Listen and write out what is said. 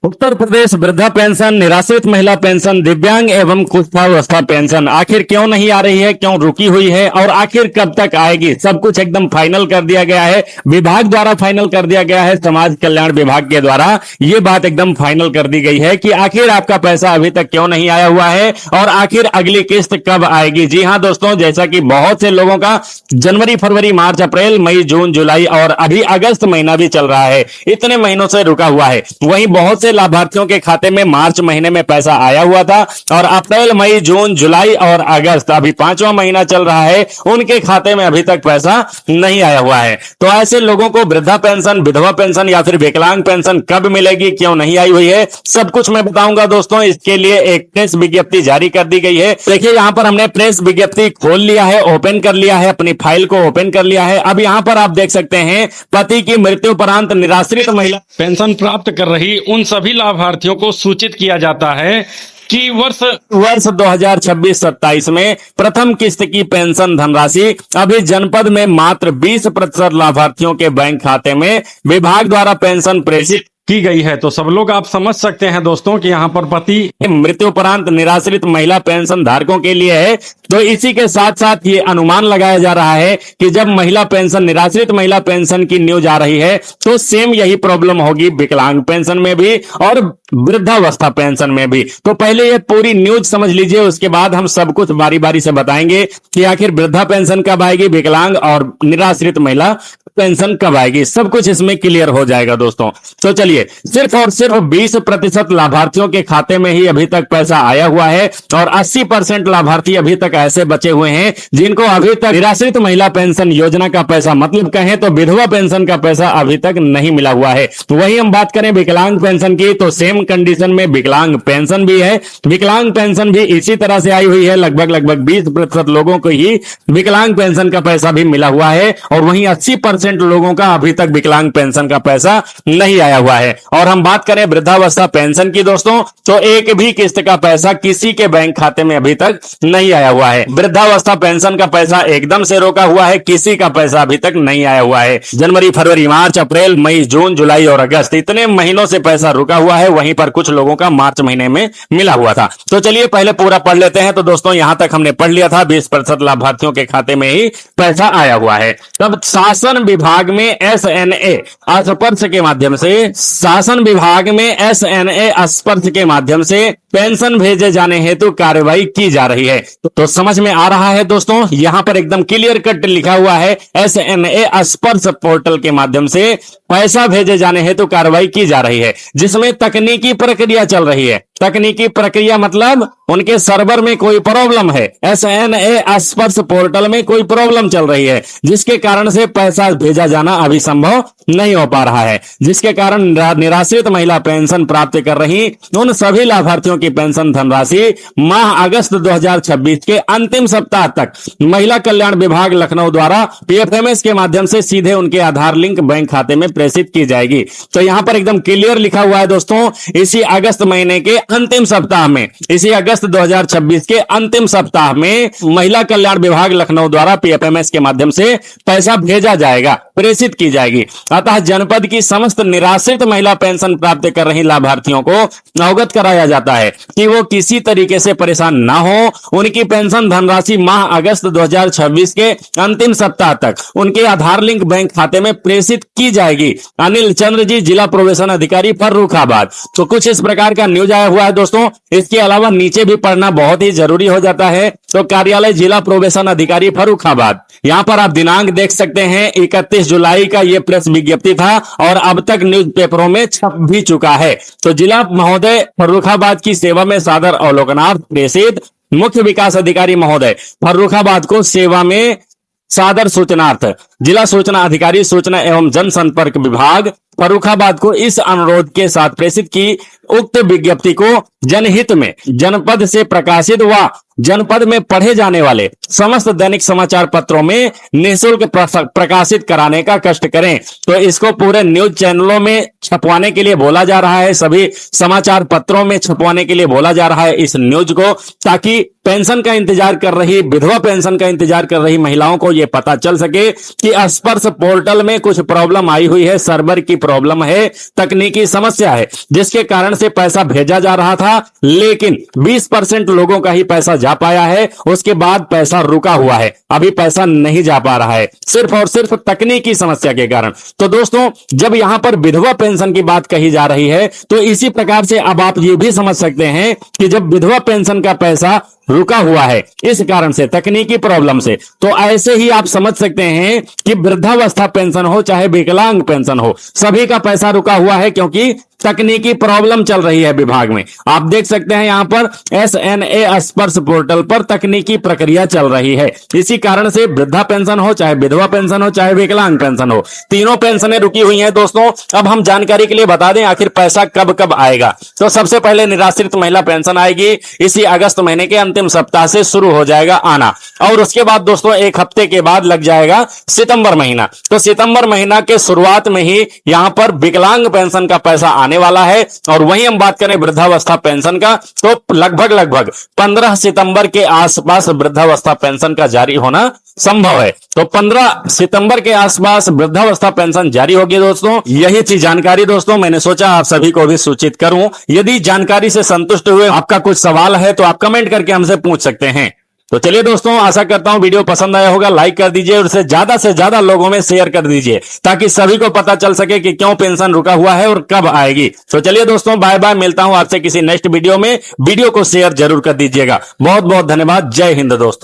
उत्तर प्रदेश वृद्धा पेंशन, निराश्रित महिला पेंशन, दिव्यांग एवं कुष्ठावस्था पेंशन आखिर क्यों नहीं आ रही है, क्यों रुकी हुई है और आखिर कब तक आएगी? सब कुछ एकदम फाइनल कर दिया गया है, विभाग द्वारा फाइनल कर दिया गया है, समाज कल्याण विभाग के द्वारा ये बात एकदम फाइनल कर दी गई है कि आखिर आपका पैसा अभी तक क्यों नहीं आया हुआ है और आखिर अगली किस्त कब आएगी। जी हां दोस्तों, जैसा कि बहुत से लोगों का जनवरी, फरवरी, मार्च, अप्रैल, मई, जून, जुलाई और अभी अगस्त महीना भी चल रहा है, इतने महीनों से रुका हुआ है। वहीं बहुत से लाभार्थियों के खाते में मार्च महीने में पैसा आया हुआ था और अप्रैल, मई, जून, जुलाई और अगस्त अभी 5वां महीना चल रहा है, उनके खाते में अभी तक पैसा नहीं आया हुआ है। तो ऐसे लोगों को वृद्धा पेंशन, विधवा पेंशन या फिर विकलांग पेंशन कब मिलेगी, क्यों नहीं आई हुई है, सब कुछ मैं बताऊंगा दोस्तों। इसके लिए एक प्रेस विज्ञप्ति जारी कर दी गई है। देखिए यहां पर हमने प्रेस विज्ञप्ति खोल लिया है, ओपन कर लिया है, अपनी फाइल को ओपन कर लिया है। अब यहां पर आप देख सकते हैं, पति की मृत्युपरांत निराश्रित महिला पेंशन प्राप्त कर रही उन सभी लाभार्थियों को सूचित किया जाता है कि वर्ष 2026-27 में प्रथम किस्त की पेंशन धनराशि अभी जनपद में मात्र 20% लाभार्थियों के बैंक खाते में विभाग द्वारा पेंशन प्रेषित की गई है। तो सब लोग आप समझ सकते हैं दोस्तों कि यहाँ पर पति मृत्युपरांत निराश्रित महिला पेंशन धारकों के लिए है। तो इसी के साथ साथ ये अनुमान लगाया जा रहा है कि जब महिला पेंशन, निराश्रित महिला पेंशन की न्यूज आ रही है तो सेम यही प्रॉब्लम होगी विकलांग पेंशन में भी और वृद्धावस्था पेंशन में भी। तो पहले ये पूरी न्यूज समझ लीजिए, उसके बाद हम सब कुछ बारी बारी से बताएंगे कि आखिर वृद्धा पेंशन कब आएगी, विकलांग और निराश्रित महिला पेंशन कब आएगी, सब कुछ इसमें क्लियर हो जाएगा दोस्तों। तो चलिए, सिर्फ और सिर्फ 20% लाभार्थियों के खाते में ही अभी तक पैसा आया हुआ है और 80% लाभार्थी अभी तक ऐसे बचे हुए हैं जिनको अभी तक निराश्रित महिला पेंशन योजना का पैसा, मतलब कहें तो विधवा पेंशन का पैसा अभी तक नहीं मिला हुआ है। तो वही हम बात करें विकलांग पेंशन की, तो सेम कंडीशन में विकलांग पेंशन भी है। विकलांग पेंशन भी इसी तरह से आई हुई है, लगभग 20% लोगों को ही विकलांग पेंशन का पैसा भी मिला हुआ है और वहीं 80% लोगों का अभी तक विकलांग पेंशन का पैसा नहीं आया हुआ है। और हम बात करें वृद्धावस्था पेंशन की दोस्तों, तो एक भी किस्त का पैसा किसी के बैंक खाते में अभी तक नहीं आया हुआ है। वृद्धावस्था पेंशन का पैसा एकदम से रोका हुआ है, किसी का पैसा अभी तक नहीं आया हुआ है। जनवरी, फरवरी, मार्च, अप्रैल, मई, जून, जुलाई और अगस्त इतने महीनों से पैसा रुका हुआ है, वहीं पर कुछ लोगों का मार्च महीने में मिला हुआ था। तो चलिए पहले पूरा पढ़ लेते हैं। तो दोस्तों यहां तक हमने पढ़ लिया था, 20% लाभार्थियों के खाते में ही पैसा आया हुआ है। तब शासन विभाग में SNA स्पर्श के माध्यम से, शासन विभाग में SNA स्पर्श के माध्यम से पेंशन भेजे जाने हेतु कार्रवाई की जा रही है। तो समझ में आ रहा है दोस्तों, यहां पर एकदम क्लियर कट लिखा हुआ है SNA स्पर्श पोर्टल के माध्यम से पैसा भेजे जाने हेतु कार्रवाई की जा रही है, जिसमें तकनीकी प्रक्रिया चल रही है। तकनीकी प्रक्रिया मतलब उनके सर्वर में कोई प्रॉब्लम है, SNA स्पर्श पोर्टल में कोई प्रॉब्लम चल रही है, जिसके कारण से पैसा भेजा जाना अभी संभव नहीं हो पा रहा है, जिसके कारण निराश्रित महिला पेंशन प्राप्त कर रही उन सभी लाभार्थियों की पेंशन धनराशि माह अगस्त 2026 के अंतिम सप्ताह तक महिला कल्याण विभाग लखनऊ द्वारा PFMS के माध्यम से सीधे उनके आधार लिंक बैंक खाते में प्रेषित की जाएगी। तो यहां पर एकदम क्लियर लिखा हुआ है दोस्तों, इसी अगस्त महीने के अंतिम सप्ताह में, इसी अगस्त 2026 के अंतिम सप्ताह में महिला कल्याण विभाग लखनऊ द्वारा PFMS के माध्यम से पैसा भेजा जाएगा, प्रेषित की जाएगी। अतः जनपद की समस्त निराश्रित महिला पेंशन प्राप्त कर रही लाभार्थियों को अवगत कराया जाता है कि वो किसी तरीके से परेशान ना हो। उनकी पेंशन धनराशि माह अगस्त 2026 के अंतिम सप्ताह तक उनके आधार लिंक बैंक खाते में प्रेषित की जाएगी। अनिल चंद्र जी, जिला प्रोबेशन अधिकारी, फर्रुखाबाद। तो कुछ इस प्रकार का न्यूज आया हुआ है दोस्तों। इसके अलावा नीचे भी पढ़ना बहुत ही जरूरी हो जाता है। तो कार्यालय जिला प्रोबेशन अधिकारी फर्रुखाबाद, यहां पर आप दिनांक देख सकते हैं, 31 जुलाई का यह प्रेस विज्ञप्ति था और अब तक न्यूज़पेपरों में छप भी चुका है। तो जिला महोदय फर्रुखाबाद की सेवा में सादर अवलोकनार्थ प्रेषित मुख्य विकास अधिकारी महोदय फर्रुखाबाद को सेवा में सादर सूचनार्थ जिला सूचना अधिकारी सूचना एवं जनसंपर्क विभाग फर्रुखाबाद को इस अनुरोध के साथ प्रेषित की उक्त विज्ञप्ति को जनहित में जनपद से प्रकाशित व जनपद में पढ़े जाने वाले समस्त दैनिक समाचार पत्रों में निःशुल्क प्रकाशित कराने का कष्ट करें। तो इसको पूरे न्यूज चैनलों में छपवाने के लिए बोला जा रहा है, सभी समाचार पत्रों में छपवाने के लिए बोला जा रहा है इस न्यूज को, ताकि पेंशन का इंतजार कर रही, विधवा पेंशन का इंतजार कर रही महिलाओं को यह पता चल सके कि स्पर्श पोर्टल में कुछ प्रॉब्लम आई हुई है, सर्वर की प्रॉब्लम है, तकनीकी समस्या है, जिसके कारण से पैसा भेजा जा रहा था लेकिन 20% लोगों का ही पैसा जा पाया है, उसके बाद पैसा रुका हुआ है, अभी पैसा नहीं जा पा रहा है, सिर्फ और सिर्फ तकनीकी समस्या के कारण। तो दोस्तों, जब यहां पर विधवा पेंशन की बात कही जा रही है तो इसी प्रकार से अब आप ये भी समझ सकते हैं कि जब विधवा पेंशन का पैसा रुका हुआ है इस कारण से, तकनीकी प्रॉब्लम से, तो ऐसे ही आप समझ सकते हैं कि वृद्धावस्था पेंशन हो चाहे विकलांग पेंशन हो, सभी का पैसा रुका हुआ है क्योंकि तकनीकी प्रॉब्लम चल रही है विभाग में। आप देख सकते हैं यहां पर SNA स्पर्श पोर्टल पर तकनीकी प्रक्रिया चल रही है, इसी कारण से वृद्धा पेंशन हो चाहे विधवा पेंशन हो चाहे विकलांग पेंशन हो, तीनों पेंशनें रुकी हुई हैं। दोस्तों, अब हम जानकारी के लिए बता दें आखिर पैसा कब कब आएगा। तो सबसे पहले निराश्रित महिला पेंशन आएगी, इसी अगस्त महीने के अंतिम सप्ताह से शुरू हो जाएगा आना, और उसके बाद दोस्तों एक हफ्ते के बाद लग जाएगा सितंबर महीना। तो सितंबर महीना के शुरुआत में ही यहां पर विकलांग पेंशन का पैसा आने वाला है। और वहीं हम बात करें वृद्धावस्था पेंशन का, तो लगभग 15 सितंबर के आसपास वृद्धावस्था पेंशन का जारी होना संभव है। तो 15 सितंबर के आसपास वृद्धावस्था पेंशन जारी होगी। दोस्तों, यही थी जानकारी। दोस्तों, मैंने सोचा आप सभी को भी सूचित करूं। यदि जानकारी से संतुष्ट हुए, आपका कुछ सवाल है तो आप कमेंट करके हमसे पूछ सकते हैं। तो चलिए दोस्तों, आशा करता हूं वीडियो पसंद आया होगा, लाइक कर दीजिए और इसे ज्यादा से ज्यादा लोगों में शेयर कर दीजिए ताकि सभी को पता चल सके कि क्यों पेंशन रुका हुआ है और कब आएगी। तो चलिए दोस्तों, बाय बाय, मिलता हूं आपसे किसी नेक्स्ट वीडियो में। वीडियो को शेयर जरूर कर दीजिएगा। बहुत बहुत धन्यवाद। जय हिंद दोस्तों।